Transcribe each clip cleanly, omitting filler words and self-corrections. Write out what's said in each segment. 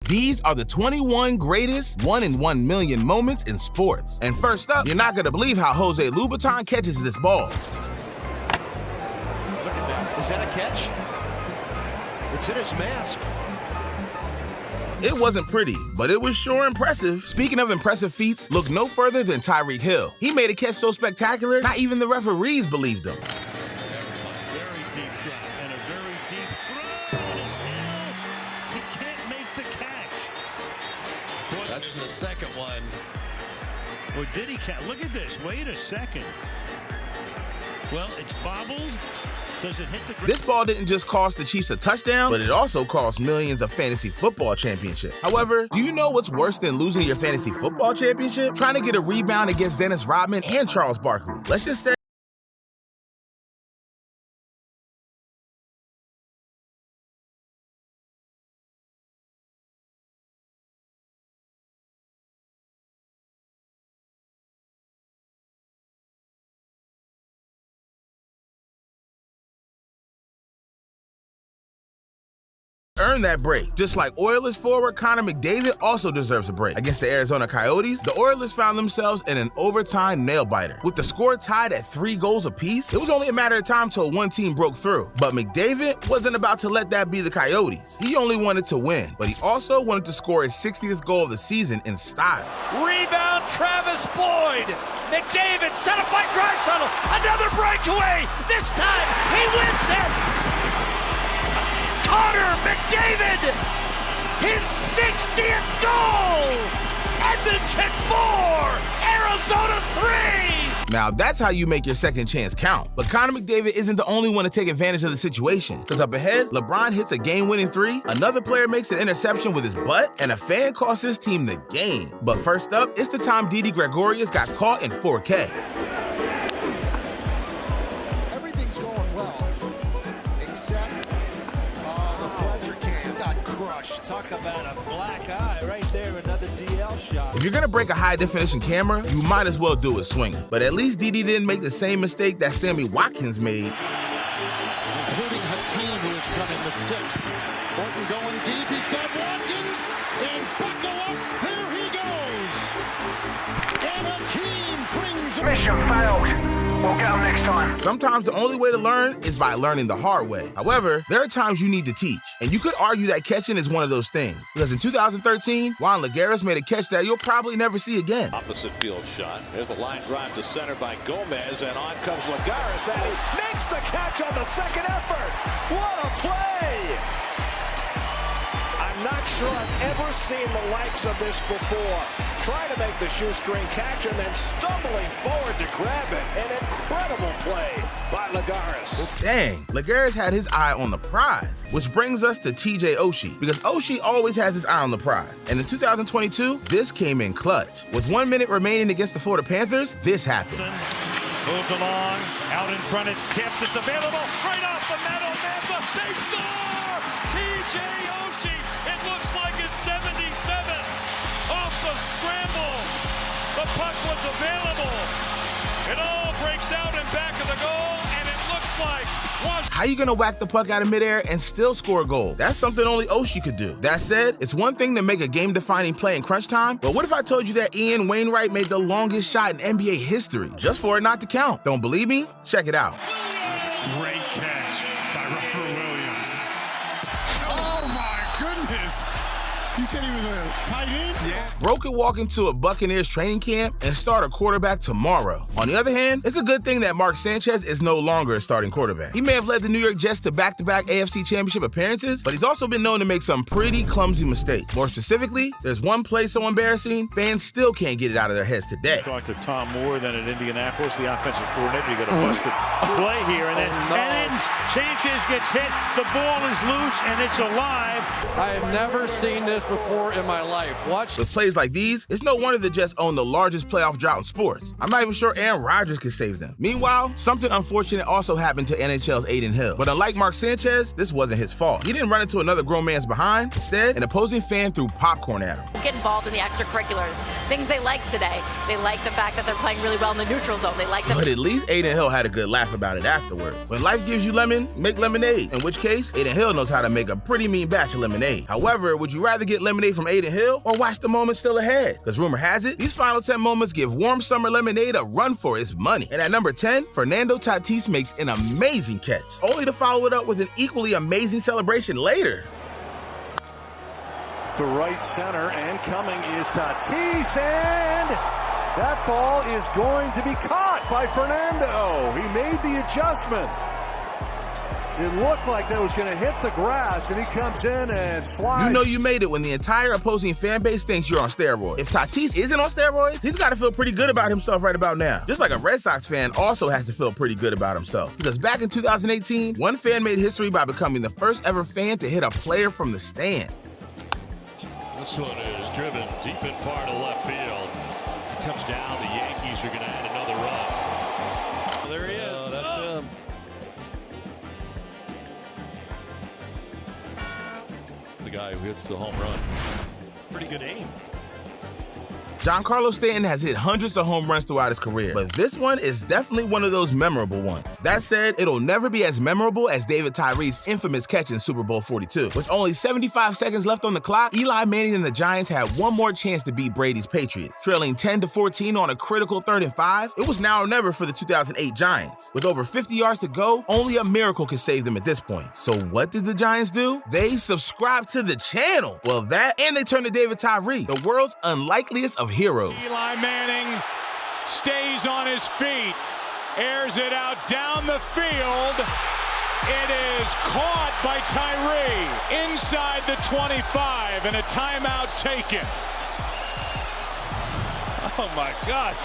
These are the 21 greatest 1 in 1 million moments in sports. And first up, you're not gonna believe how Jose Louboutin catches this ball. Look at that. Is that a catch? It's in his mask. It wasn't pretty, but it was sure impressive. Speaking of impressive feats, look no further than Tyreek Hill. He made a catch so spectacular, not even the referees believed him. Very deep drop and a very deep throw. He can't make the catch. That's the second one. Or did he catch? Look at this. Wait a second. Well, it's bobbled. Does it hit the ground? This ball didn't just cost the Chiefs a touchdown, but it also cost millions a fantasy football championship. However, do you know what's worse than losing your fantasy football championship? Trying to get a rebound against Dennis Rodman and Charles Barkley. Let's just say earn that break. Just like Oilers forward Connor McDavid also deserves a break. Against the Arizona Coyotes, the Oilers found themselves in an overtime nail-biter. With the score tied at 3 goals apiece, it was only a matter of time till one team broke through. But McDavid wasn't about to let that be the Coyotes. He only wanted to win, but he also wanted to score his 60th goal of the season in style. Rebound, Travis Boyd. McDavid set up by Draisaitl. Another breakaway. This time he wins it. Connor McDavid, his 60th goal! Edmonton 4, Arizona 3! Now that's how you make your second chance count. But Connor McDavid isn't the only one to take advantage of the situation. Because up ahead, LeBron hits a game-winning 3, another player makes an interception with his butt, and a fan costs his team the game. But first up, it's the time Didi Gregorius got caught in 4K. Everything's going well, except the Fletcher cam got crushed. Talk about a black eye right there, another DL shot. If you're gonna break a high-definition camera, you might as well do it swinging. But at least Didi didn't make the same mistake that Sammy Watkins made. Including Hakeem, who is coming the 6th. Morton going deep, he's got Watkins, and buckle up, there he goes! And Hakeem brings... Mission failed. We'll get them next time. Sometimes the only way to learn is by learning the hard way. However, there are times you need to teach. And you could argue that catching is one of those things. Because in 2013, Juan Lagares made a catch that you'll probably never see again. Opposite field shot. There's a line drive to center by Gomez, and on comes Lagares, and he makes the catch on the second effort. What a play! I'm not sure I've ever seen the likes of this before. Trying to make the shoestring catch and then stumbling forward to grab it. An incredible play by Lagares. Dang, Lagares had his eye on the prize. Which brings us to TJ Oshie, because Oshie always has his eye on the prize. And in 2022, this came in clutch. With 1 minute remaining against the Florida Panthers, this happened. Moved along, out in front, it's tipped, it's available, right off the metal, Mantha, they score! TJ Oshie, it looks like it's 77, off the scramble, the puck was available, it all breaks out in back of the goal, and it looks like How you gonna whack the puck out of midair and still score a goal? That's something only Oshie could do. That said, it's one thing to make a game-defining play in crunch time, but what if I told you that Ian Wainwright made the longest shot in NBA history just for it not to count? Don't believe me? Check it out. great catch by Robert Williams. Oh my goodness! You said he was a tight end? Yeah. Bro could walk into a Buccaneers training camp and start a quarterback tomorrow. On the other hand, it's a good thing that Mark Sanchez is no longer a starting quarterback. He may have led the New York Jets to back-to-back AFC Championship appearances, but he's also been known to make some pretty clumsy mistakes. More specifically, there's one play so embarrassing, fans still can't get it out of their heads today. Talked to Tom Moore then at Indianapolis, the offensive coordinator. You got a busted play here, and then Sanchez gets hit. The ball is loose, and it's alive. I have never seen this before in my life. Watch. With plays like these, it's no wonder the Jets own the largest playoff drought in sports. I'm not even sure Aaron Rodgers could save them. Meanwhile, something unfortunate also happened to NHL's Aiden Hill. But unlike Mark Sanchez, this wasn't his fault. He didn't run into another grown man's behind. Instead, an opposing fan threw popcorn at him. Get involved in the extracurriculars, things they like today. They like the fact that they're playing really well in the neutral zone. They like the... But at least Aiden Hill had a good laugh about it afterwards. When life gives you lemon, make lemonade. In which case, Aiden Hill knows how to make a pretty mean batch of lemonade. However, would you rather get get lemonade from Adin Hill or watch the moment still ahead? Because rumor has it, these final 10 moments give warm summer lemonade a run for its money. And at number 10, Fernando Tatis makes an amazing catch, only to follow it up with an equally amazing celebration later. To right center, and coming is Tatis, and that ball is going to be caught by Fernando. He made the adjustment. It looked like that was going to hit the grass, and he comes in and slides. You know you made it when the entire opposing fan base thinks you're on steroids. If Tatis isn't on steroids, he's got to feel pretty good about himself right about now. Just like a Red Sox fan also has to feel pretty good about himself. Because back in 2018, one fan made history by becoming the first ever fan to hit a player from the stand. This one is driven deep and far to left field. It comes down. The Yankees are going to add another run. Oh, there he is. Oh, that's him. The guy who hits the home run. Pretty good aim. Giancarlo Stanton has hit hundreds of home runs throughout his career, but this one is definitely one of those memorable ones. That said, it'll never be as memorable as David Tyree's infamous catch in Super Bowl 42. With only 75 seconds left on the clock, Eli Manning and the Giants had one more chance to beat Brady's Patriots. Trailing 10-14 on a critical 3rd and 5, it was now or never for the 2008 Giants. With over 50 yards to go, only a miracle could save them at this point. So what did the Giants do? They subscribed to the channel. Well, that, and they turned to David Tyree, the world's unlikeliest of heroes. Eli Manning stays on his feet, airs it out down the field. It is caught by Tyree inside the 25, and a timeout taken. Oh my God.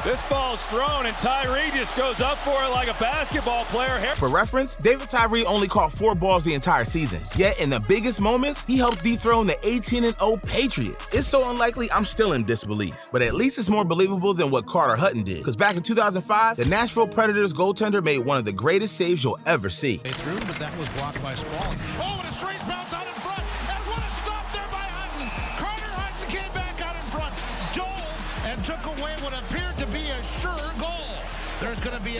This ball's thrown and Tyree just goes up for it like a basketball player. For reference, David Tyree only caught 4 balls the entire season. Yet in the biggest moments, he helped dethrone the 18-0 Patriots. It's so unlikely I'm still in disbelief. But at least it's more believable than what Carter Hutton did. Because back in 2005, the Nashville Predators goaltender made one of the greatest saves you'll ever see. They threw, but that was blocked by Spaulding. Oh, and a strange bounce out in front. And what a stop there by Hutton. Carter Hutton came back out in front, dove, and took away what appeared to be a sure goal.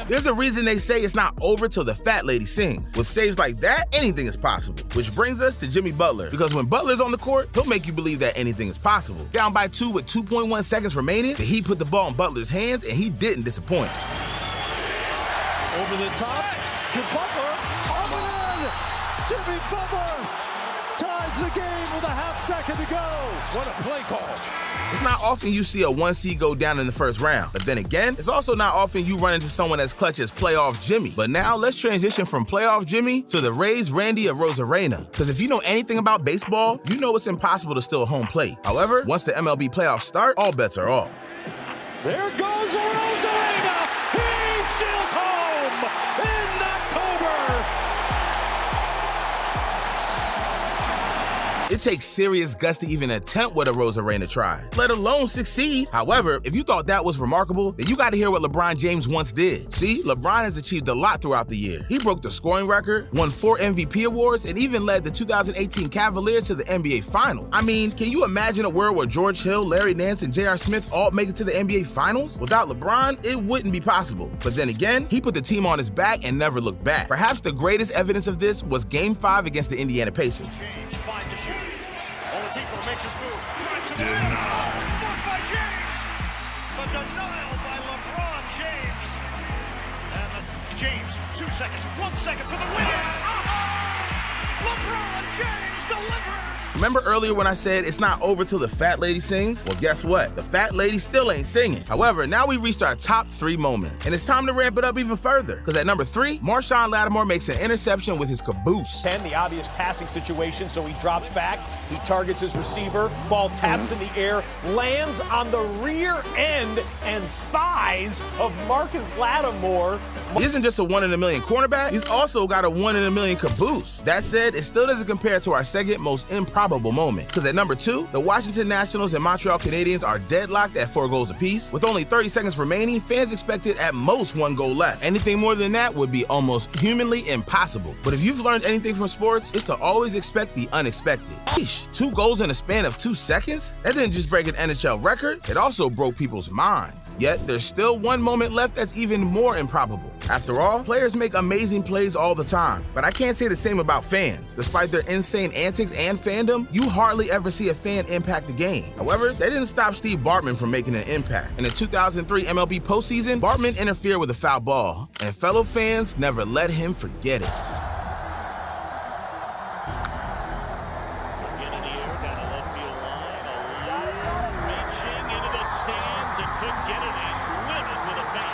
There's a reason they say it's not over till the fat lady sings. With saves like that, anything is possible. Which brings us to Jimmy Butler. Because when Butler's on the court, he'll make you believe that anything is possible. Down by 2 with 2.1 seconds remaining, the Heat put the ball in Butler's hands, and he didn't disappoint. Over the top to Butler. Jimmy Butler ties the game with a half second to go. What a play call. It's not often you see a 1 seed go down in the first round. But then again, it's also not often you run into someone as clutch as Playoff Jimmy. But now let's transition from Playoff Jimmy to the Rays Randy Arozarena. Because if you know anything about baseball, you know it's impossible to steal home plate. However, once the MLB playoffs start, all bets are off. There goes Arozarena. He steals home in October. It takes serious guts to even attempt what Arozarena tried, let alone succeed. However, if you thought that was remarkable, then you got to hear what LeBron James once did. See, LeBron has achieved a lot throughout the year. He broke the scoring record, won 4 MVP awards, and even led the 2018 Cavaliers to the NBA Finals. I mean, can you imagine a world where George Hill, Larry Nance, and J.R. Smith all make it to the NBA Finals? Without LeBron, it wouldn't be possible. But then again, he put the team on his back and never looked back. Perhaps the greatest evidence of this was Game 5 against the Indiana Pacers. Makes his move. Drives to the rim. Blocked by James. The denial by LeBron James. And James, 2 seconds, 1 second to the win. LeBron James delivers. Remember earlier when I said it's not over till the fat lady sings? Well, guess what? The fat lady still ain't singing. However, now we reached our top 3 moments, and it's time to ramp it up even further. Because at number 3, Marshawn Lattimore makes an interception with his caboose. 10, the obvious passing situation, so he drops back, he targets his receiver, ball taps in the air, lands on the rear end and thighs of Marcus Lattimore. He isn't just a 1 in a million cornerback, he's also got a 1 in a million caboose. That said, it still doesn't compare to our second most improbable moment. Because at number 2, the Washington Nationals and Montreal Canadiens are deadlocked at 4 goals apiece. With only 30 seconds remaining, fans expected at most 1 goal left. Anything more than that would be almost humanly impossible. But if you've learned anything from sports, it's to always expect the unexpected. Sheesh, 2 goals in a span of 2 seconds? That didn't just break an NHL record, it also broke people's minds. Yet, there's still 1 moment left that's even more improbable. After all, players make amazing plays all the time, but I can't say the same about fans. Despite their insane antics and fandom, you hardly ever see a fan impact the game. However, they didn't stop Steve Bartman from making an impact. In the 2003 MLB postseason, Bartman interfered with a foul ball, and fellow fans never let him forget it. Again in the air, down the left field line, reaching into the stands and couldn't get it. He's livid with a fan.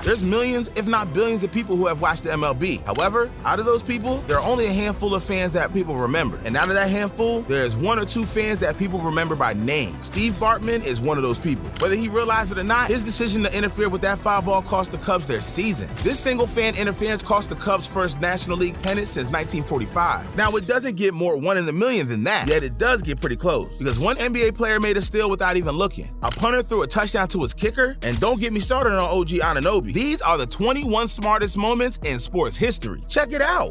There's millions, if not billions, of people who have watched the MLB. However, out of those people, there are only a handful of fans that people remember. And out of that handful, there's 1 or 2 fans that people remember by name. Steve Bartman is one of those people. Whether he realized it or not, his decision to interfere with that foul ball cost the Cubs their season. This single fan interference cost the Cubs' first National League pennant since 1945. Now, it doesn't get more 1 in a million than that, yet it does get pretty close, because one NBA player made a steal without even looking. A punter threw a touchdown to his kicker, and don't get me started on OG Anunoby. These are the 21 smartest moments in sports history. Check it out.